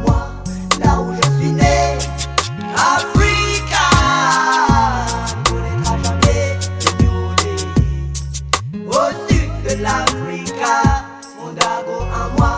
moi, là où je suis né. Africa ne connaîtra jamais le New Day. Au sud de l'Africa, mon Dago à moi,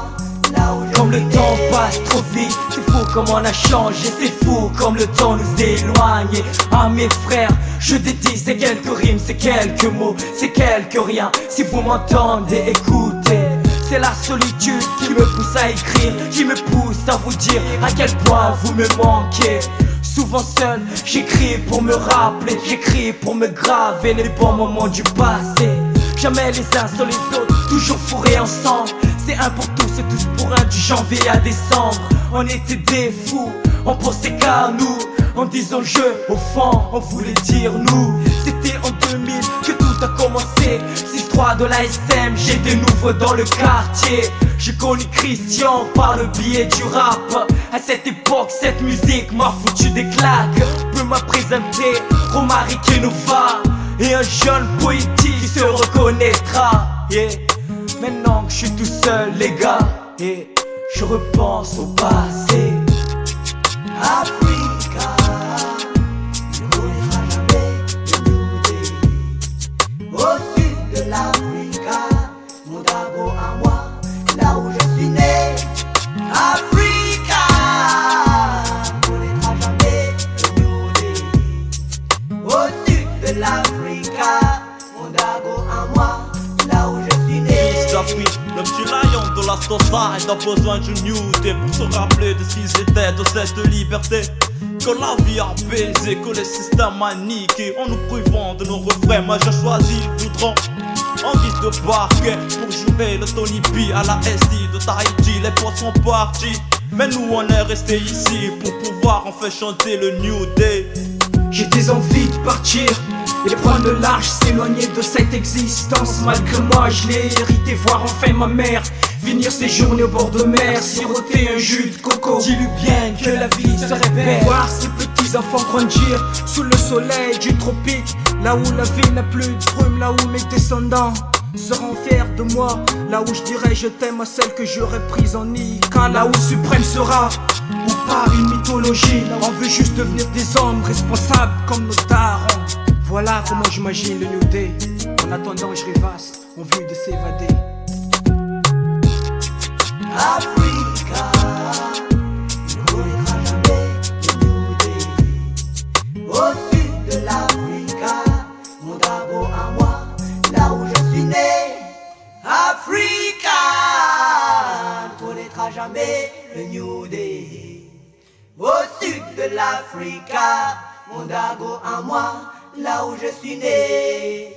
là où je Comme suis le né. temps passe trop vite, c'est fou comme on a changé, c'est fou comme le temps nous éloigne. À mes frères, je dédie ces quelques rimes, ces quelques mots, ces quelques riens. Si vous m'entendez, écoutez. C'est la solitude qui me pousse à écrire, qui me pousse à vous dire à quel point vous me manquez. Souvent seul, j'écris pour me rappeler, j'écris pour me graver les bons moments du passé. Jamais les uns sur les autres, toujours fourrés ensemble. C'est un pour tous et tous pour un, du janvier à décembre. On était des fous, on pensait qu'à nous. En disant le jeu, au fond, on voulait dire nous. C'était en 2000 que tout a commencé. 6-3 de la SM, j'ai des nouveaux dans le quartier. J'ai connu Christian par le biais du rap. À cette époque, cette musique m'a foutu des claques. Peut m'a présenté Romaric et Nova. Et un jeune poétique qui se reconnaîtra. Yeah. Maintenant que je suis tout seul, les gars, et je repense au passé. Africa ne connaîtra jamais le New Day. Au sud de l'Africa, mon Dago à moi, là où je suis né. Africa ne connaîtra jamais le New Day. Au sud de l'Africa, mon Dago à moi, là où je suis né. Fils d'Afrique, le petit lion de la society a besoin d'une New Day pour se rappeler de ce qu'ils étaient, de cette liberté que la vie a baisé, que les systèmes a niqué. En nous privant de nos refrains, moi j'ai choisi le goudron en guise de parquet pour jurer le Tony B à la SD de Tahiti. Les potes sont partis, mais nous on est restés ici pour pouvoir enfin chanter le New Day. J'ai des envies de partir et prendre le large, s'éloigner de cette existence. Malgré moi, je l'ai hérité, voir enfin ma mère finir ses journées au bord de mer, siroter un jus de coco. Dis-lui bien que la vie serait belle. Voir ses petits enfants grandir sous le soleil du tropique, là où la vie n'a plus de brume, là où mes descendants seront fiers de moi, là où je dirai je t'aime à celle que j'aurais prise en Ika, là où suprême sera ou par une mythologie. On veut juste devenir des hommes responsables comme nos darons. Voilà comment j'imagine le New Day. En attendant je rêvasse en vue de s'évader. Africa ne connaîtra jamais le New Day. Au sud de l'Africa, mon Dago à moi, là où je suis né. Africa ne connaîtra jamais le New Day. Au sud de l'Africa, mon Dago à moi, là où je suis né.